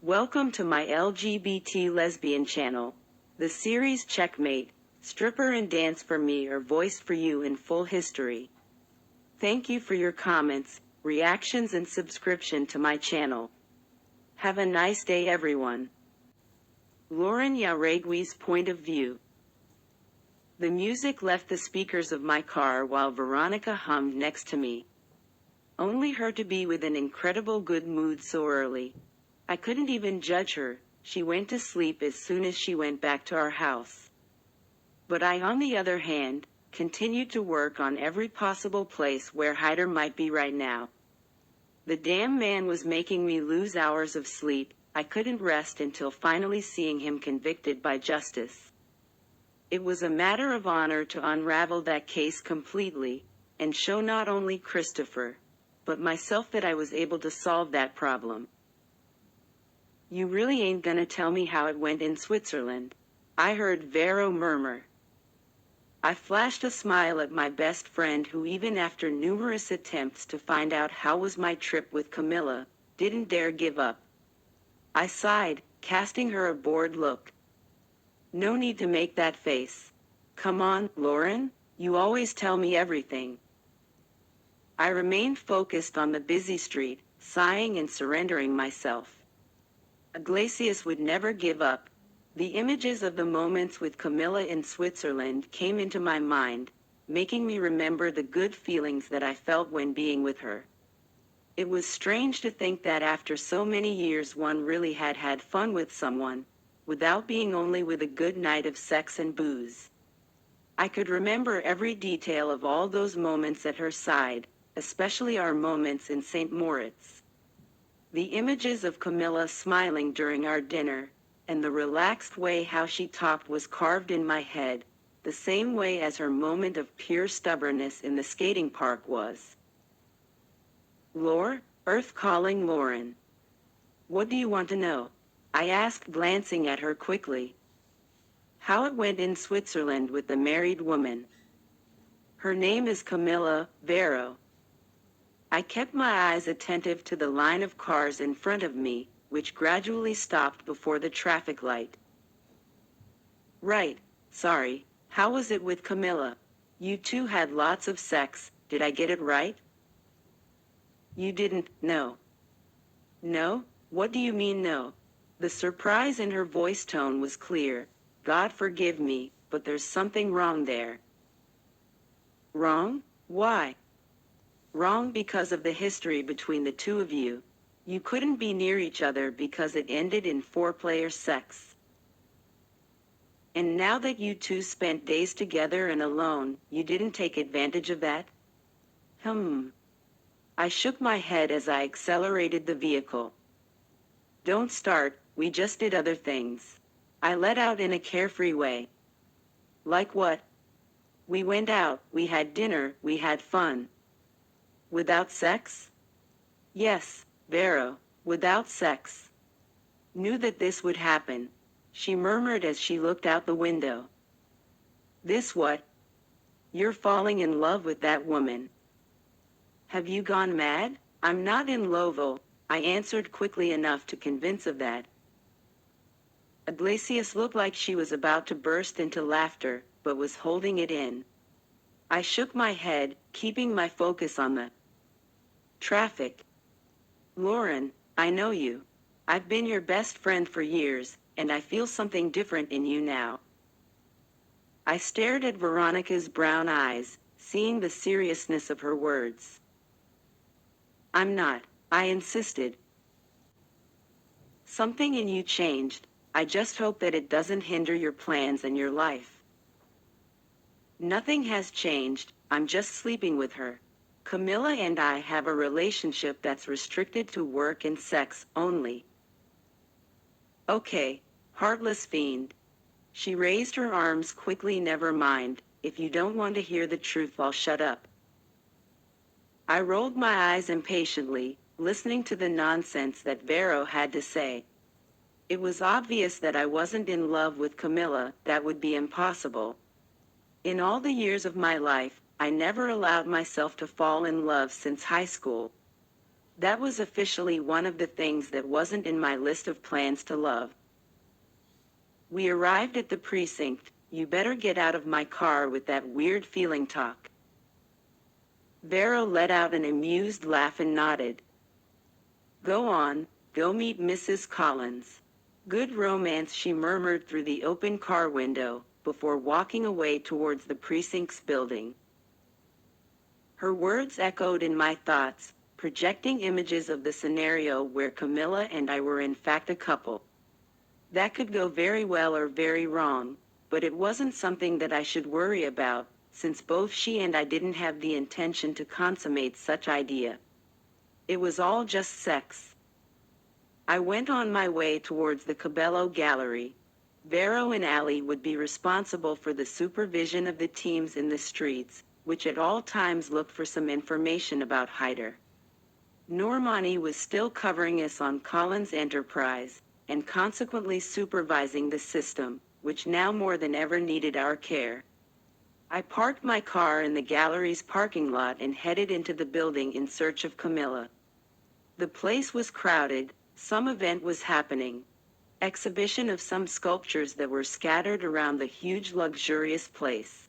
Welcome to my LGBT lesbian channel. The series Checkmate, Stripper and Dance for Me are voiced for you in full history. Thank you for your comments, reactions and subscription to my channel. Have a nice day everyone. Lauren Jauregui's point of view. The music left the speakers of my car while Veronica hummed next to me. Only her to be with an incredible good mood so early. I couldn't even judge her. She went to sleep as soon as she went back to our house. But I, on the other hand, continued to work on every possible place where Hyder might be right now. The damn man was making me lose hours of sleep. I couldn't rest until finally seeing him convicted by justice. It was a matter of honor to unravel that case completely, and show not only Christopher, but myself that I was able to solve that problem. You really ain't gonna tell me how it went in Switzerland? I heard Vero murmur. I flashed a smile at my best friend who, even after numerous attempts to find out how was my trip with Camila, didn't dare give up. I sighed, casting her a bored look. No need to make that face. Come on, Lauren, you always tell me everything. I remained focused on the busy street, sighing and surrendering myself. Iglesias would never give up. The images of the moments with Camila in Switzerland came into my mind, making me remember the good feelings that I felt when being with her. It was strange to think that after so many years one really had fun with someone, without being only with a good night of sex and booze. I could remember every detail of all those moments at her side, especially our moments in St. Moritz. The images of Camila smiling during our dinner, and the relaxed way how she talked was carved in my head, the same way as her moment of pure stubbornness in the skating park was. Earth calling Lauren. What do you want to know? I asked, glancing at her quickly. How it went in Switzerland with the married woman. Her name is Camila, Vero. I kept my eyes attentive to the line of cars in front of me, which gradually stopped before the traffic light. Right, sorry, how was it with Camila? You two had lots of sex, did I get it right? You didn't, no. No? What do you mean no? The surprise in her voice tone was clear. God forgive me, but there's something wrong there. Wrong? Why? Wrong because of the history between the two of you. You couldn't be near each other because it ended in foreplay or sex. And now that you two spent days together and alone, you didn't take advantage of that? I shook my head as I accelerated the vehicle. Don't start, we just did other things. I let out in a carefree way. Like what? We went out, we had dinner, we had fun. Without sex? Yes, Vero, without sex. Knew that this would happen, she murmured as she looked out the window. This what? You're falling in love with that woman. Have you gone mad? I'm not in love, I answered quickly enough to convince of that. Iglesias looked like she was about to burst into laughter, but was holding it in. I shook my head, keeping my focus on the traffic. Lauren, I know you. I've been your best friend for years, and I feel something different in you now. I stared at Veronica's brown eyes, seeing the seriousness of her words. I'm not, I insisted. Something in you changed. I just hope that it doesn't hinder your plans and your life. Nothing has changed, I'm just sleeping with her. Camila and I have a relationship that's restricted to work and sex only. Okay, heartless fiend. She raised her arms quickly. Never mind, if you don't want to hear the truth, I'll shut up. I rolled my eyes impatiently, listening to the nonsense that Vero had to say. It was obvious that I wasn't in love with Camila, that would be impossible. In all the years of my life, I never allowed myself to fall in love since high school. That was officially one of the things that wasn't in my list of plans to love. We arrived at the precinct. You better get out of my car with that weird feeling talk. Vero let out an amused laugh and nodded. Go on, go meet Mrs. Collins. Good romance, she murmured through the open car window, before walking away towards the precinct's building. Her words echoed in my thoughts, projecting images of the scenario where Camila and I were in fact a couple. That could go very well or very wrong, but it wasn't something that I should worry about, since both she and I didn't have the intention to consummate such idea. It was all just sex. I went on my way towards the Cabello gallery. Vero and Ali would be responsible for the supervision of the teams in the streets, which at all times looked for some information about Hyder. Normani was still covering us on Collins Enterprise, and consequently supervising the system, which now more than ever needed our care. I parked my car in the gallery's parking lot and headed into the building in search of Camila. The place was crowded, some event was happening. Exhibition of some sculptures that were scattered around the huge luxurious place.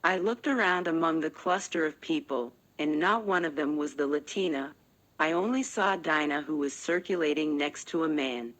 I looked around among the cluster of people, and not one of them was the Latina. I only saw Dinah, who was circulating next to a man.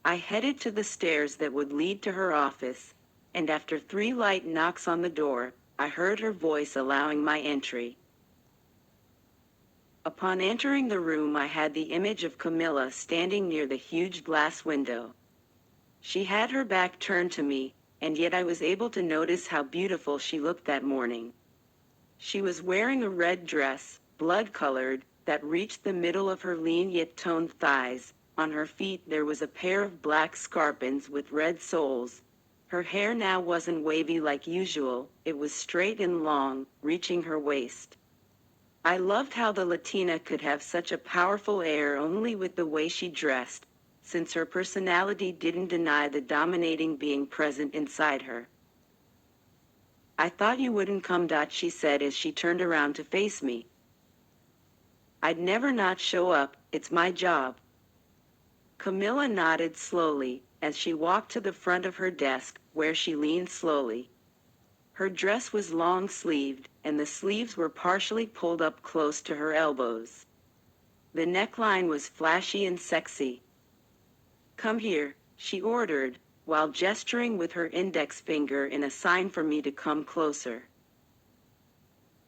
I headed to the stairs that would lead to her office, and after 3 light knocks on the door, I heard her voice allowing my entry. Upon entering the room, I had the image of Camila standing near the huge glass window. She had her back turned to me, and yet I was able to notice how beautiful she looked that morning. She was wearing a red dress, blood-colored, that reached the middle of her lean yet toned thighs. On her feet there was a pair of black scarpins with red soles. Her hair now wasn't wavy like usual, it was straight and long, reaching her waist. I loved how the Latina could have such a powerful air only with the way she dressed, since her personality didn't deny the dominating being present inside her. I thought you wouldn't come, she said as she turned around to face me. I'd never not show up, it's my job. Camila nodded slowly, as she walked to the front of her desk, where she leaned slowly. Her dress was long-sleeved, and the sleeves were partially pulled up close to her elbows. The neckline was flashy and sexy. Come here, she ordered, while gesturing with her index finger in a sign for me to come closer.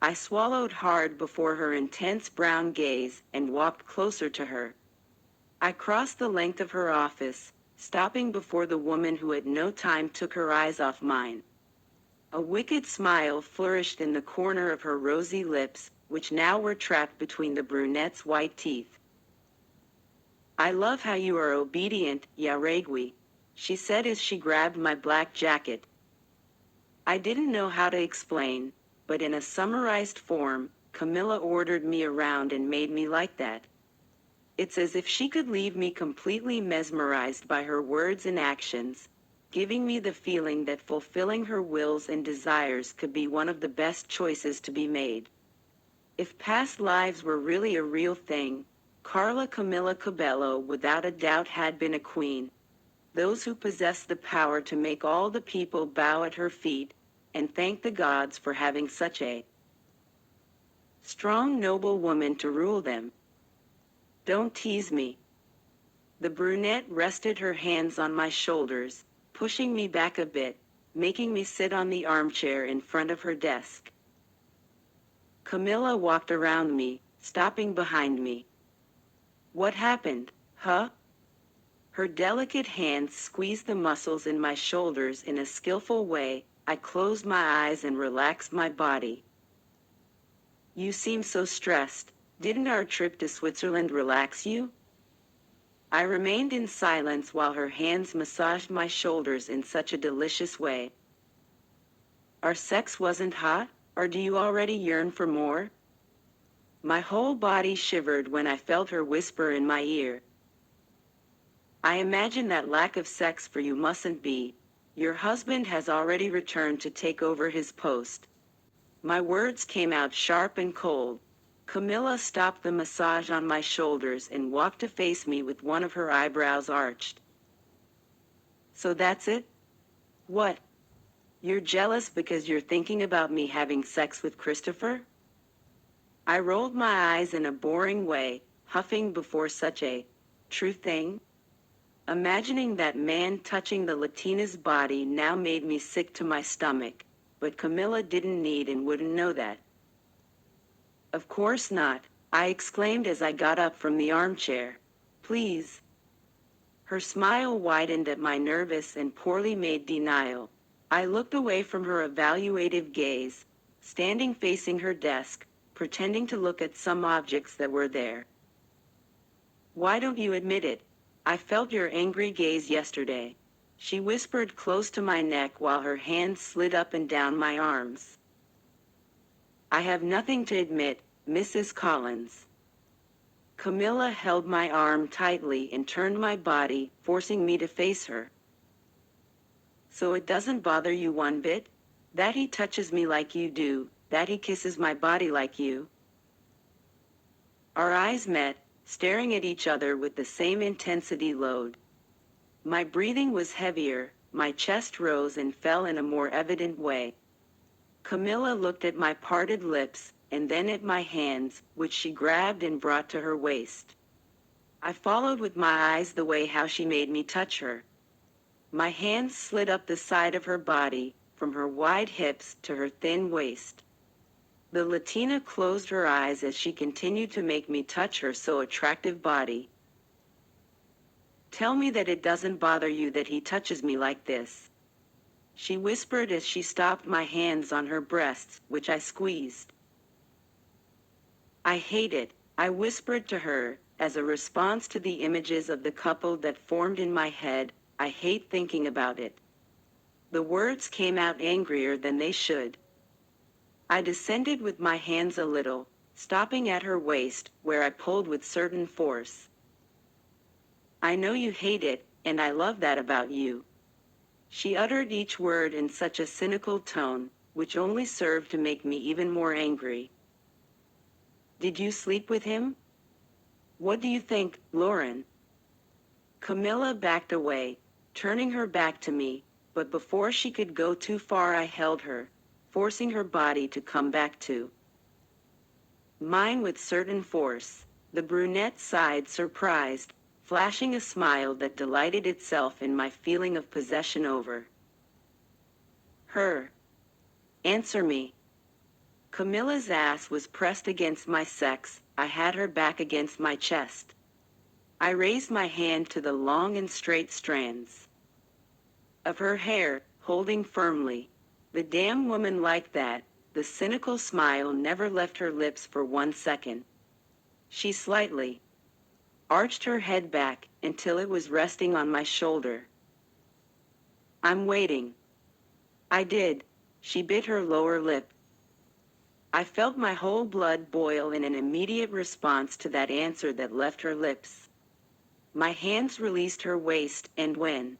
I swallowed hard before her intense brown gaze and walked closer to her. I crossed the length of her office, stopping before the woman who at no time took her eyes off mine. A wicked smile flourished in the corner of her rosy lips, which now were trapped between the brunette's white teeth. I love how you are obedient, Jauregui, she said as she grabbed my black jacket. I didn't know how to explain, but in a summarized form, Camila ordered me around and made me like that. It's as if she could leave me completely mesmerized by her words and actions, giving me the feeling that fulfilling her wills and desires could be one of the best choices to be made. If past lives were really a real thing, Carla Camila Cabello without a doubt had been a queen. Those who possess the power to make all the people bow at her feet, and thank the gods for having such a strong, noble woman to rule them. Don't tease me. The brunette rested her hands on my shoulders, pushing me back a bit, making me sit on the armchair in front of her desk. Camila walked around me, stopping behind me. What happened, huh? Her delicate hands squeezed the muscles in my shoulders in a skillful way. I closed my eyes and relaxed my body. You seem so stressed. Didn't our trip to Switzerland relax you? I remained in silence while her hands massaged my shoulders in such a delicious way. Our sex wasn't hot, or do you already yearn for more? My whole body shivered when I felt her whisper in my ear. I imagine that lack of sex for you mustn't be. Your husband has already returned to take over his post. My words came out sharp and cold. Camila stopped the massage on my shoulders and walked to face me with one of her eyebrows arched. So that's it? What? You're jealous because you're thinking about me having sex with Christopher? I rolled my eyes in a boring way, huffing before such a true thing. Imagining that man touching the Latina's body now made me sick to my stomach, but Camila didn't need and wouldn't know that. Of course not, I exclaimed as I got up from the armchair. Please. Her smile widened at my nervous and poorly made denial. I looked away from her evaluative gaze, standing facing her desk, pretending to look at some objects that were there. Why don't you admit it? I felt your angry gaze yesterday. She whispered close to my neck while her hands slid up and down my arms. I have nothing to admit, Mrs. Collins. Camila held my arm tightly and turned my body, forcing me to face her. So it doesn't bother you one bit? That he touches me like you do, that he kisses my body like you? Our eyes met, staring at each other with the same intensity load. My breathing was heavier, my chest rose and fell in a more evident way. Camila looked at my parted lips, and then at my hands, which she grabbed and brought to her waist. I followed with my eyes the way how she made me touch her. My hands slid up the side of her body, from her wide hips to her thin waist. The Latina closed her eyes as she continued to make me touch her so attractive body. Tell me that it doesn't bother you that he touches me like this, she whispered as she stopped my hands on her breasts, which I squeezed. I hate it, I whispered to her, as a response to the images of the couple that formed in my head. I hate thinking about it. The words came out angrier than they should. I descended with my hands a little, stopping at her waist, where I pulled with certain force. I know you hate it, and I love that about you. She uttered each word in such a cynical tone, which only served to make me even more angry. Did you sleep with him? What do you think, Lauren? Camila backed away, turning her back to me, but before she could go too far I held her, forcing her body to come back to mine with certain force. The brunette sighed, surprised, flashing a smile that delighted itself in my feeling of possession over her. Answer me. Camila's ass was pressed against my sex. I had her back against my chest. I raised my hand to the long and straight strands of her hair, holding firmly. The damn woman like that. The cynical smile never left her lips for 1 second. She slightly arched her head back until it was resting on my shoulder. I'm waiting. I did. She bit her lower lip. I felt my whole blood boil in an immediate response to that answer that left her lips. My hands released her waist, and when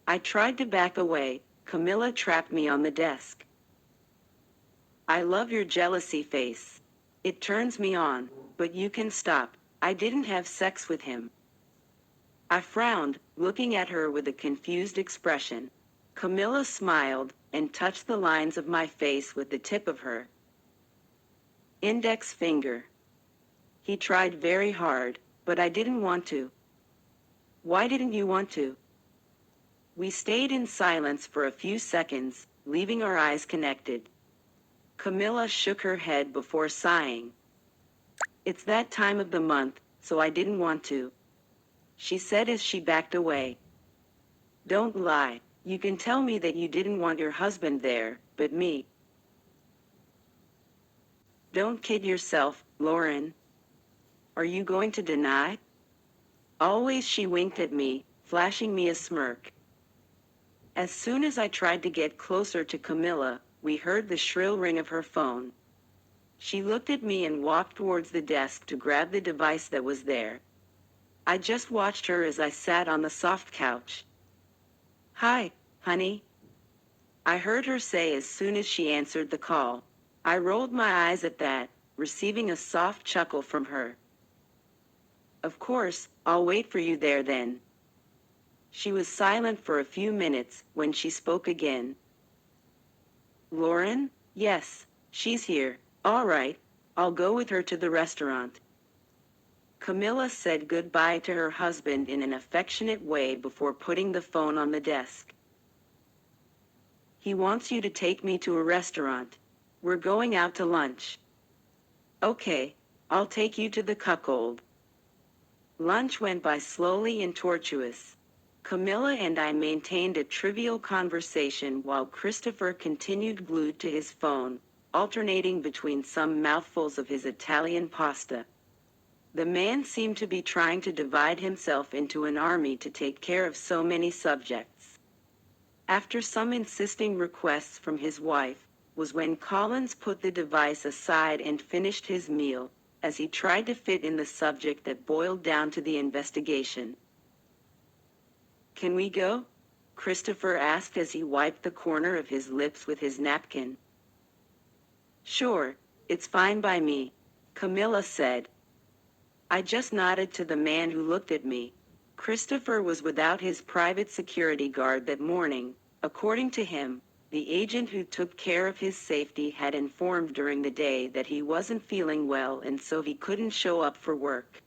I tried to back away, Camila trapped me on the desk. I love your jealousy face. It turns me on, but you can stop. I didn't have sex with him. I frowned, looking at her with a confused expression. Camila smiled, and touched the lines of my face with the tip of her index finger. He tried very hard, but I didn't want to. Why didn't you want to? We stayed in silence for a few seconds, leaving our eyes connected. Camila shook her head before sighing. It's that time of the month, so I didn't want to, she said as she backed away. Don't lie. You can tell me that you didn't want your husband there, but me. Don't kid yourself, Lauren. Are you going to deny? Always she winked at me, flashing me a smirk. As soon as I tried to get closer to Camila, we heard the shrill ring of her phone. She looked at me and walked towards the desk to grab the device that was there. I just watched her as I sat on the soft couch. Hi, honey, I heard her say as soon as she answered the call. I rolled my eyes at that, receiving a soft chuckle from her. "Of course, I'll wait for you there then." She was silent for a few minutes when she spoke again. "Lauren? Yes, she's here. All right, I'll go with her to the restaurant." Camila said goodbye to her husband in an affectionate way before putting the phone on the desk. "He wants you to take me to a restaurant. We're going out to lunch." "Okay, I'll take you to the cuckold." Lunch went by slowly and tortuous. Camila and I maintained a trivial conversation while Christopher continued glued to his phone, alternating between some mouthfuls of his Italian pasta. The man seemed to be trying to divide himself into an army to take care of so many subjects. After some insisting requests from his wife, was when Collins put the device aside and finished his meal, as he tried to fit in the subject that boiled down to the investigation. "Can we go?" Christopher asked as he wiped the corner of his lips with his napkin. "Sure, it's fine by me," Camila said. I just nodded to the man who looked at me. Christopher was without his private security guard that morning. According to him, the agent who took care of his safety had informed during the day that he wasn't feeling well and so he couldn't show up for work.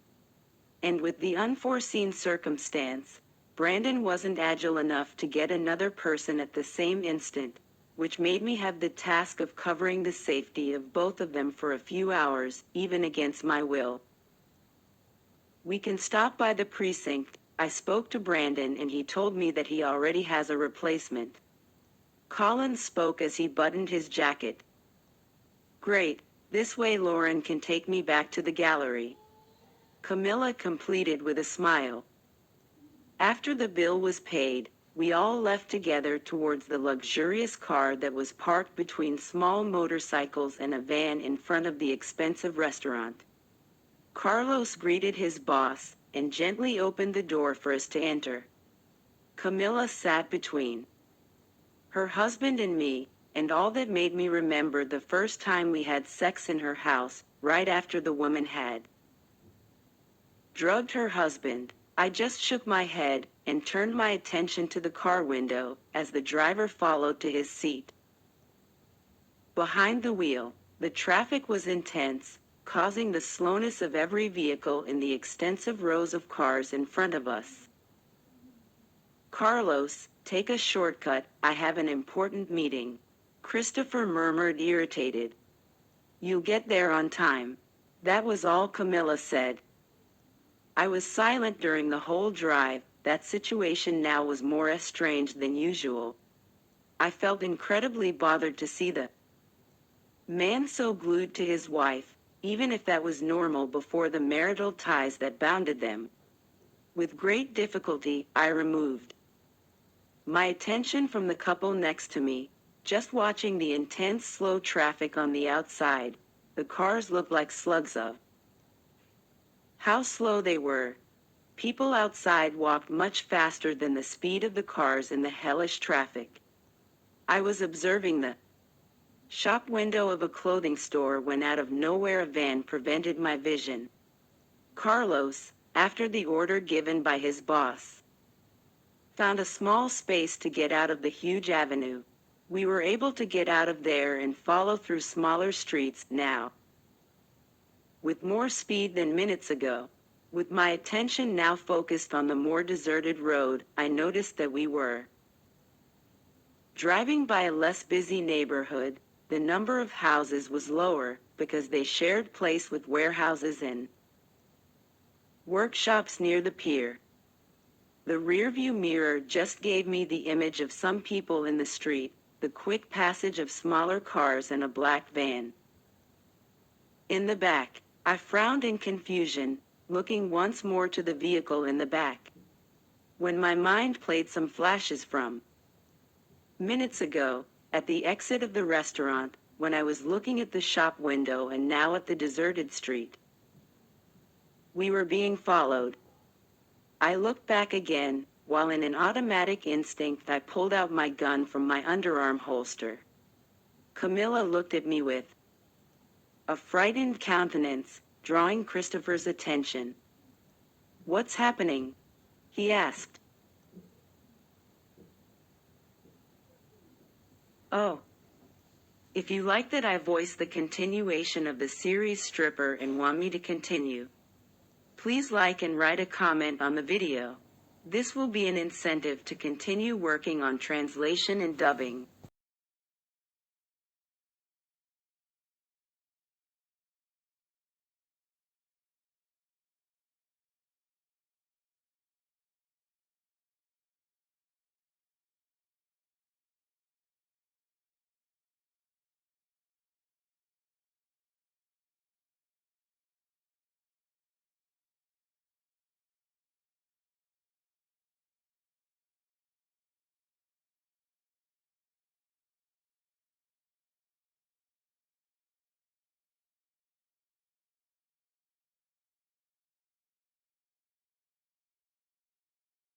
And with the unforeseen circumstance, Brandon wasn't agile enough to get another person at the same instant, which made me have the task of covering the safety of both of them for a few hours, even against my will. "We can stop by the precinct." I spoke to Brandon and he told me that he already has a replacement. Collins spoke as he buttoned his jacket. "Great, this way Lauren can take me back to the gallery." Camila completed with a smile. After the bill was paid, we all left together towards the luxurious car that was parked between small motorcycles and a van in front of the expensive restaurant. Carlos greeted his boss and gently opened the door for us to enter. Camila sat between her husband and me, and all that made me remember the first time we had sex in her house, right after the woman had drugged her husband. I just shook my head and turned my attention to the car window as the driver followed to his seat. Behind the wheel, the traffic was intense, causing the slowness of every vehicle in the extensive rows of cars in front of us. "Carlos, take a shortcut, I have an important meeting," Christopher murmured, irritated. "You'll get there on time." That was all Camila said. I was silent during the whole drive. That situation now was more estranged than usual. I felt incredibly bothered to see the man so glued to his wife, even if that was normal before the marital ties that bounded them. With great difficulty, I removed my attention from the couple next to me, just watching the intense slow traffic on the outside. The cars looked like slugs of how slow they were. People outside walked much faster than the speed of the cars in the hellish traffic. I was observing the shop window of a clothing store when out of nowhere a van prevented my vision. Carlos, after the order given by his boss, found a small space to get out of the huge avenue. We were able to get out of there and follow through smaller streets now, with more speed than minutes ago. With my attention now focused on the more deserted road, I noticed that we were driving by a less busy neighborhood. The number of houses was lower because they shared place with warehouses and workshops near the pier. The rearview mirror just gave me the image of some people in the street, the quick passage of smaller cars and a black van in the back. I frowned in confusion, looking once more to the vehicle in the back, when my mind played some flashes from minutes ago, at the exit of the restaurant, when I was looking at the shop window and now at the deserted street. We were being followed. I looked back again, while in an automatic instinct I pulled out my gun from my underarm holster. Camila looked at me with a frightened countenance, drawing Christopher's attention. "What's happening?" he asked. "Oh. If you like that I voiced the continuation of the series Stripper and want me to continue, please like and write a comment on the video. This will be an incentive to continue working on translation and dubbing."